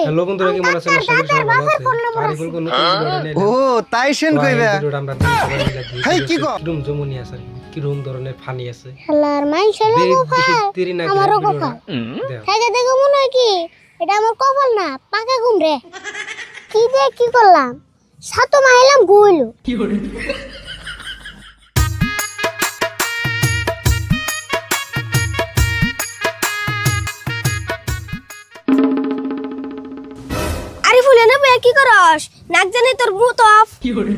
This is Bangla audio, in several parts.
হ্যালো বন্ধুরা, কেমন আছেন? আশা করি সবাই ভালো আছেন। আরিফুল কোন নতুন ভিডিও নিয়ে ও তাই শুন কইবা ভিডিওটা আমরা সবাই মিলে দেখি। হেই কি গো কিরম জমনি আছে, কিরম ধরনের ফানি আছে। শালার মাইনশালা কপাল তেরি না আমারও ভিডিওটা কপাল দেখ। থেকে দেখো মনে হয় কি এটা আমার কপাল না পাকা ঘুম রে। কি যে কি করলাম সাতো মাইলাম গুইলো কি করে আরিফুল এনে বে কি করস নাক জানে তোর মুত অফ কি করে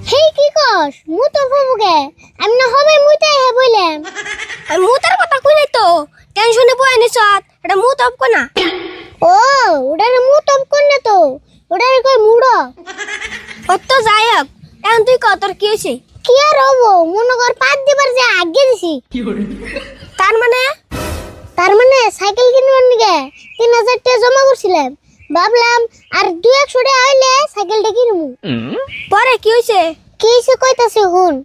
হেই কি কস মুত অফ হবগে আমি না হবে মুইতাই হে বইলাম আমি মুতার কথা কই নাই তো টেনশনে বই আনিছত এটা মুত অফ কোনা ও ওটার মুত অফ কোন না তো ওটার কই মুড়ো অত যায়ক এখন তুই কত তোর কি হইছে কি আর হবো মনে কর পাত দিবার যে আগে দিছি কি করে তার মানে সাইকেল কিনবার নিগে 3000 টাকা জমা করছিলাম ভাবলাম আর 200 টাকা হইলে সাইকেলটা কিনবো পরে কি হইছে কইতাছে হুন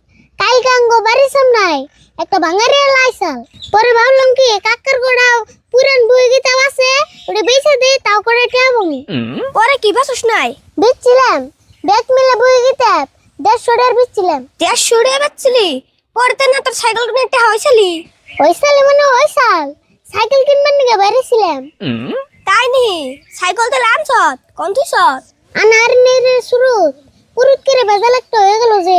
কাল গাঙ্গো বাড়ি সামনাই একটা ভাঙারিয়া লাইসাল পরে ভাবলাম কি কাকার গোড়াও পুরান বই গীতা আছে ওটা বেচে দে তাও করে টাকা বমি পরে কি বাসুস নাই বেচছিলাম ব্যাগ মেলা বই গীতা 150 টাকা বেচছিলাম 150 টাকা বেচছিলি পরে না তোর সাইকেল কিনে টাকা হইছালি মানে হইছাল সাইকেল কিনবার নিগে বাইরেছিলাম তাই নি সাইকেল তো লানছত কোন তুইছত আনার নেরে শুরু পুরুত করে বেজাল একটা হয়ে গেল যে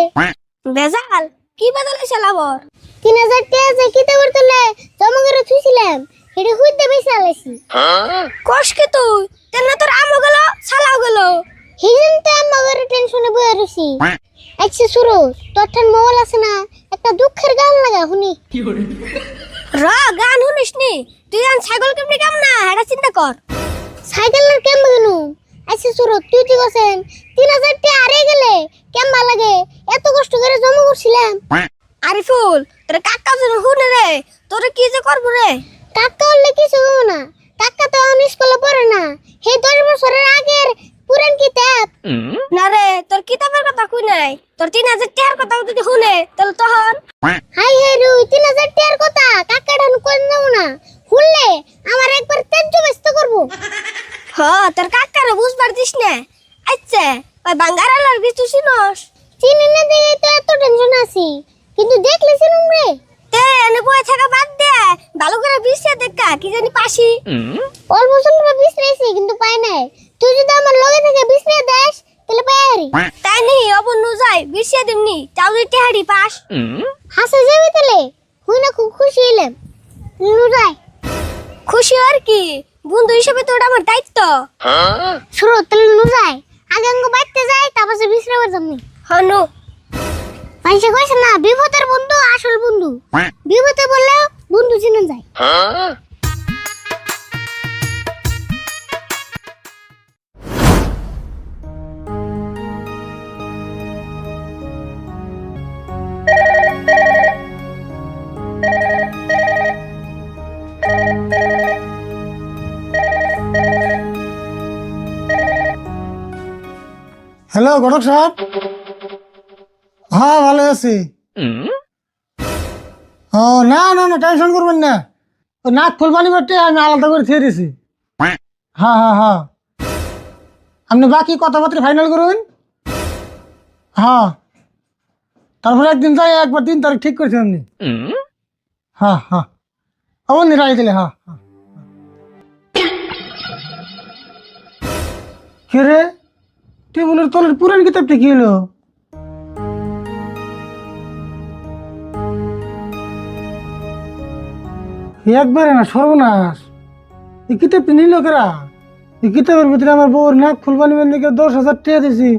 বেজাল কি বেজাল হইছে লাবর 3000 টাকা যে কিতে করতেলে জমা করে থুইছিলাম এটা হইতে বেশি আলাইছি কষ্ট কি তুই তেনা তোর আমও গেল ছালাও গেল হিজন তো আমার টেনশনে বইয়া রইছি আচ্ছা শুরু তোর ঠান মোবাইল আছে না একটা দুঃখের গান লাগা শুনি কি করে র গান শুনিস নি তুই গান ছাগল কেমনে কেমন না এটা চিন্তা কর সাইকেলের কেমন গেনু আচ্ছা শুরু তুই ঠিক আছেন 3000 টাকা আরে গেলে কেমন লাগে এত কষ্ট করে জমা করছিলাম আরিফুল তোর কাকা যেন শুনে রে তোর কি যে করব রে কাকা হলে কিছু হবে না কাকা তো আমি স্কুলে পড়ে না সেই 10 বছরের আগের পুরান কিতাব না রে তোর কিতাবের কথা কই নাই তোর 3000 টাকার কথা যদি শুনে তাহলে তখন হাই হাই রু 3000 টাকার কথা কাকা ডান কোন নাও না শুনলে আমার একবার তেজ্য ব্যস্ত করব হ তোর কাকার বুঝবার দিস না আচ্ছা ওই বাঙ্গারালার কিছু চিনস চিনি না দেখে তো এত টেনশন আছি কিন্তু দেখলে চিনুম রে তে এনে বয়ে থাকা বাদ দে ভালো করে বিছরে দেখা কি জানি পাশি অল্প স্বল্প বিছরেছি কিন্তু পাই নাই তুই যদি আমার লগে থেকে বিছরে দেস তাহলে পাই হারি তাই নি অবন্য যাই বিছরে দিমনি তাও যদি টেহাড়ি পাস হাসে যাবে তাহলে হুই না খুব খুশি হইলাম নু যাই খুশি আর কি বন্ধু হিসেবে তো ওটা আমার দায়িত্ব শুরু তাহলে নু যাই আগে আঙ্গ বাইতে যাই তারপর সে বিছরে বার যামনি হনু মাইসে কইছে না বিপদের বন্ধু আসল বন্ধু বিপদে বললে বন্ধু চিনে যায় হ্যালো ঘটক সাহেব হ্যাঁ ভালো আছি ও না না না টেনশন করবেন না ও নাক ফুলবানি বাটে আমি আলাদা করে ছেড়ে দিয়েছি হ্যাঁ হ্যাঁ হ্যাঁ আপনি বাকি কথাবার্তা ফাইনাল করুন হ্যাঁ তারপরে একদিন যাই একবার 3 তারিখ ঠিক করছেন আপনি হ্যাঁ হ্যাঁ অবন রায় দিলে হ্যাঁ হ্যাঁ কে রে টেবিলের তলের পুরান কিতাবটা কি হলো একবারে না সর্বনাশ এই কিতাবটা নিল কেরা এই কিতাবের ভিতরে আমার বউর নাক ফুলবানি মেয়ে 10,000 টাকা দিয়েছি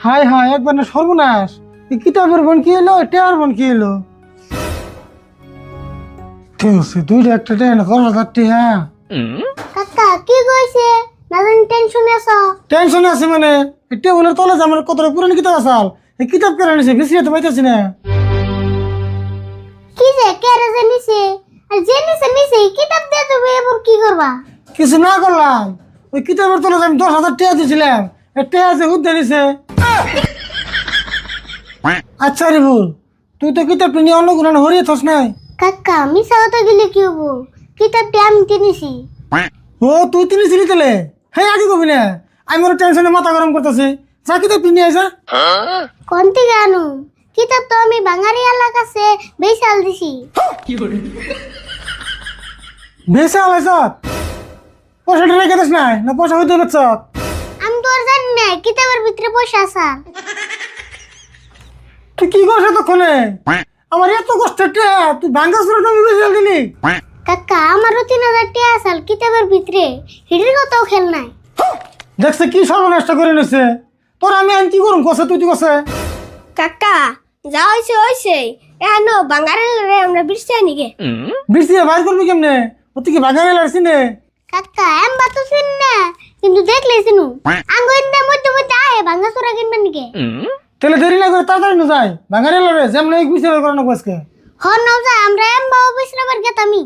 হাই হাই একবার না সর্বনাশ এই কিতাবের বোন কি এলো টেয়ার বোন কি এলো ঠিক আছে দুইটা একটা টেন 10,000 টাকা কাকা কি কইছে না জানি টেনশনে আছো টেনশন আছে মানে এই টেবিলের তলে যে আমার কতটা পুরান কিতাব আসাল এই কিতাব কেন নিছে বেশি তো পাইতেছি না কি যে কেরে জানিছে আর জেনিছে নিছে কিতাব দিয়ে দেবে এবার কি করবা কিছু না করলাম ওই কিতাবের তলে আমি 10,000 টাকা দিয়েছিলাম এই টাকা যে উদ্ধার নিছে আচ্ছা রে ভুল তুই তো কিতাবটা নিয়ে অন্য কোনো হরিয়ে থস নাই কাকা মিছা কথা গেলে কি হবো কিতাবটি আমি কিনেছি ও তুই তিনি ছিলি তেলে হ্যাঁ আগে কবি না আমি ওর টেনশনে মাথা গরম করতেছি যা কিতাব কিনে আইসা কোন থেকে আনো কিতাব তো আমি বাঙালি এলাকাছে বেচাল দিছি বেসা আলাইছ পয়সাটা রেখে দিস নাই না পয়সা হইতে পারছ আমি তো আর জানি না কিতাবের ভিতরে পয়সা আছে তুই কি করছ তখনে আমার এত কষ্টের টাকা তুই ভাঙ্গা সুরে তুমি বেশি দিলি কাকা আমারও 3000 টাকা আছে কিতাবের ভিতরে হিডির কথাও খেল নাই দেখছে কি সর্বনাশ করে নিছে তোর আমি আন কি করুম কসে তুই কসে কাকা যা হইছে এনো বাঙালিরে আমরা বিরছে নিগে বিরসিয়ে বাইর করবি কেমনে ও তুই কি বাগানে লাড়ছি নে কাকা এম বাতো চিন না কিন্তু দেখলে চিনু আঙ্গুইন্দে মধ্যে মধ্যে আয় ভাঙা চোরা কিনবে নিগে তাহলে দেরি না করে তাড়াতাড়ি ন যাই বাগানে লাড়ে যেমন এক বিচার করানো কসকে হন নাও যা আমরা এম বাও বিছরাবার গেতামি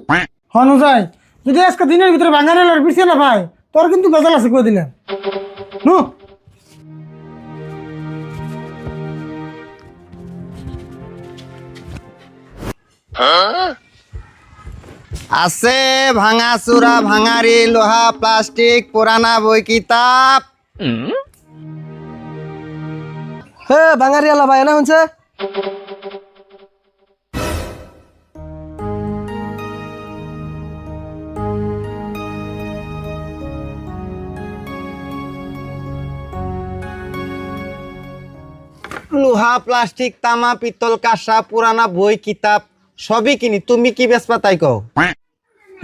হন যাই যদি আজকে দিনের ভিতরে বাগানে লাড় বিরসে না ভাই তোর কিন্তু বেজাল আছে কই দিলাম নু আছে ভাঙা চূড়া ভাঙারি লোহা প্লাস্টিক পুরানা বই কিতাব হে বাঙালি আলা ভাই না শুনছে লোহা প্লাস্টিক তামা পিতল কাঁসা পুরানা বই কিতাব সবই কিনি তুমি কি বেচবা তাই কও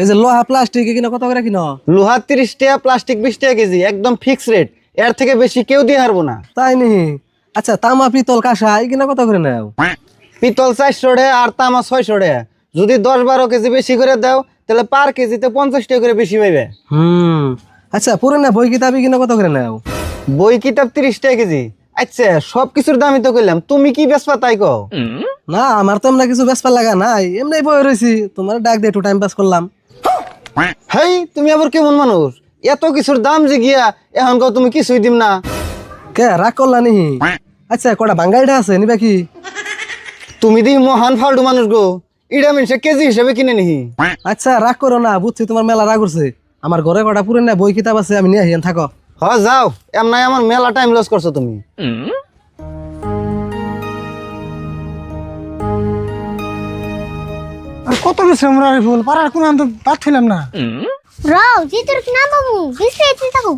এই যে লোহা প্লাস্টিক কিনা কত করে কিনো লোহা 30 টাকা প্লাস্টিক 20 টাকা কেজি একদম ফিক্স রেট এর থেকে বেশি কেউ দিয়ে হারবো না তাই নি আচ্ছা তামা পিতল কাঁসা এই কিনা কত করে নাও পিতল 400 টাকা আর তামা 600 টাকা যদি 10-12 কেজি বেশি করে দাও তাহলে পার কেজিতে 50 টাকা করে বেশি পাইবে আচ্ছা পুরানা বই কিতাবই কিনা কত করে নাও বই কিতাব 30 টাকা কেজি আচ্ছা সবকিছুর দামই তো কইলাম তুমি কি বেচবা তাই কও না আমার তো এমন কিছু বেসপা লাগা নাই এমনি বই রয়েছি তোমার ডাক দিয়ে একটু টাইম পাস করলাম হেই তুমি আবার কেমন মানুষ এত কিছুর দাম যে গিয়া এখন কও তুমি কিছুই দিম না কে রাগ করলা নি আচ্ছা কটা বাঙ্গাইটা আছে নিবা কি তুমি দি মহান ফালতু মানুষ গো ইডা মিনসে কেজি হিসেবে কিনে নিহি আচ্ছা রাগ করো না বুঝছি তোমার মেলা রাগ করছে আমার ঘরে কটা পুরানা বই কিতাব আছে আমি নিয়ে আহিয়ান থাকো হ যাও এমনাই আমার মেলা টাইম লস করছো তুমি আর কত বেশি আমরা ফুল পাড়ার কোনো আনতে পাচ্ছিলাম না রাও জিতুর কি নাম বাবু বিছরাইতে থাকো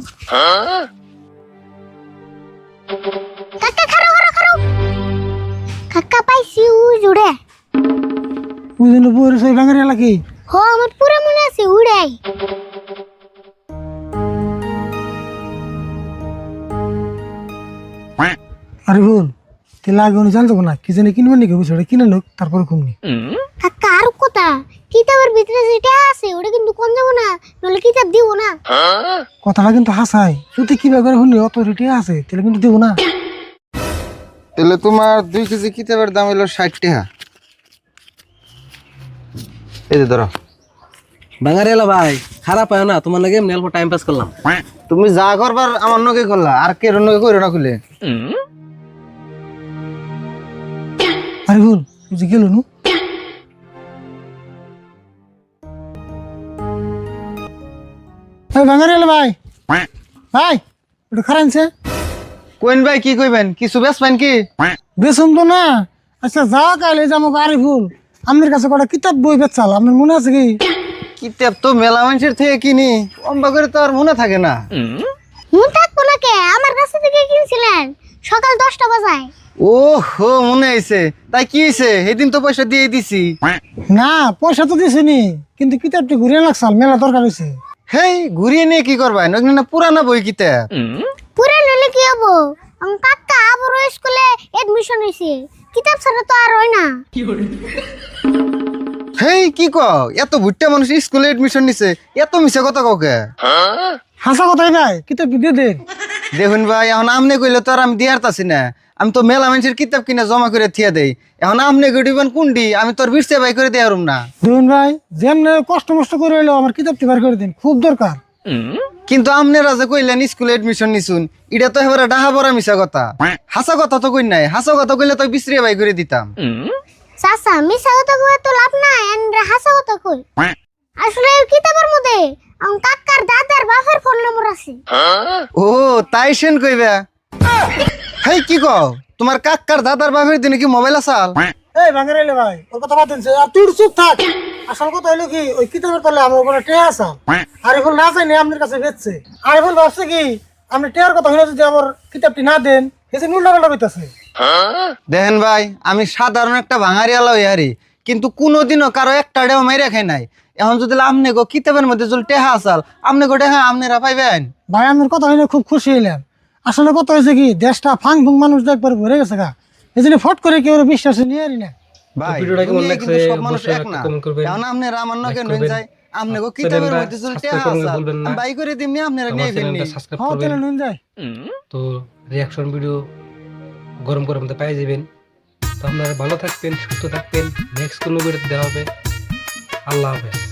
কাকা খারো কাকা পাইছি উড়ে ওই জন্য বইয়ের সেই বাঙালি এলাকি হ আমার পুরো মনে আছে উড়াই আরে ফুল তেলে আগে উনি জানতো না কি জানি কিনবেন নাকি বুঝে কিনে লোক তারপরে কমনি কাকা আর কথা কিতাবের ভিতরে যেটা আছে ওটা কিন্তু কোন যাব না নলে কিতাব দিব না কথাটা কিন্তু হাসাই যদি কি ব্যাপারে শুনি অথরিটি আছে তাহলে কিন্তু দেবো না তাহলে তোমার 2 কেজি কিতাবের দাম হলো 60 টাকা এই যে ধরো বাঙালি এলা ভাই খারাপ হয় না তোমার লাগে এমনি অল্প টাইম পাস করলাম তুমি যা করবার আমার নকে করলা আর কে নকে কইরো না খুলে আরে ফুল তুই যে গেল নু বাঙালি এলো ভাই ভাই একটু খারানছে কোন ভাই কি কইবেন কিছু বেচবেন কি বেসন তো না আচ্ছা যা কাইলে যাবো আরে ফুল আপনার কাছে কটা কিতাব বই বেচাল আপনার মনে আছে কি কিতাব তো মেলা মানুষের থেকে কিনি অম্বা করে তো আর মনে থাকে না মন থাকবো না কে আমার কাছে থেকে কিনছিলেন সকাল 10টা বাজায় ও হো মনে আইছে তাই কি হইছে সেদিন তো পয়সা দিয়ে দিছি না পয়সা তো দিছিনি কিন্তু কিতাবটি ঘুরিয়ে লাগছাল মেলা দরকার হয়েছে হেই ঘুরিয়ে নিয়ে কি করবা না পুরানা বই কিতাব পুরা নলে কি হবো আমার কাকা আবার স্কুলে এডমিশন হইছে কিতাব ছাড়া তো আর হয় না হেই কি কও এত ভুট্টা মানুষ স্কুলে এডমিশন নিছে এত মিছে কথা কাউকে হাসা কথাই ভাই কিতাবটি দিয়ে দেন দেখুন ভাই এখন আমনে কইলে তো আর আমি দিয়ার তাছি না আমি তো মেলা মানুষের কিতাব কিনে জমা করে থিয়া দেই এখন আমনে গড়িবেন কোনটি আমি তোর বিরসে ভাই করে দেয়ারুম না দেখুন ভাই যেমন কষ্ট মষ্ট করে হইলো আমার কিতাবটি বার করে দিন খুব দরকার কিন্তু আমনেরা যে কইলেন স্কুলে এডমিশন নিছুন এটা তো এবারে ডাহা বড় মিছা কথা হাসা কথা তো কই নাই হাসা কথা কইলে তো বিসরিয়ে ভাই করে দিতাম চাচা মিছা কথা কই তো লাভ নাই এন্ড হাসা কথা কই আসলে এই কিতাবের মধ্যে আমার কাকার দাদার বাপের ফোন নম্বর আছে। ও তাই সেন কইবা। হেই কি কও, তোমার কাকার দাদার বাপের দিনে কি মোবাইল আসাল? এই ভাঙাইলে ভাই ওর কথা বাদ দিনছে, আর তুই চুপ থাক। আসল কথা হইলো কি, ওই কিতাবের তলে আমার উপরে টে আসা আরিফুল না চাইনি আপনার কাছে বেচছে। আরিফুল ভাবছে কি আপনি টেয়ার কথা হইলে যদি আমার কিতাবটি না দেন এসে নুল্লা পাল্টা হইতাছে। দেখেন ভাই, আমি সাধারণ একটা ভাঙারি আলো ইয়ারি, কিন্তু কোনোদিনও কারো একটা ডেও মেরে খাই নাই। এখন যদি আমনে গো কিতাবের মধ্যে যদি টেহা আসাল, আমনে গো টেহা আমনেরা পাইবেন। ভাই আপনার কথা হইলে খুব খুশি হইলাম। আসলে কথা হয়েছে কি, দেশটা ফাং ফুং মানুষ একবার ভরে গেছে গা, এই জন্য ফট করে কেউ বিশ্বাসে নিয়ে আরি না। ভাই ভিডিওটা কেমন দুনিয়ায় কিন্তু লাগছে সব মানুষ অবশ্যই এক না। কমেন্ট করবেন, এখন আপনারা আমার নকে লাইক নই করবেন, যায়, আমনে গো কিতাবের মধ্যে যদি টেহা সাবস্ক্রাইব করতে আসাল, ভুলবেন না। আমি বাই করে দিমনি আপনারা নিয়ে আমার ফেলনি। চ্যানেলটা সাবস্ক্রাইব হ্যাঁ করবেন। তাহলে নুন যায়। তো রিয়াকশন ভিডিও গরম গরম তো পেয়ে যাবেন। তো আপনারা ভালো থাকবেন, সুস্থ থাকবেন। নেক্সট কোনো ভিডিওতে দেখা হবে। আল্লাহ হাফেজ।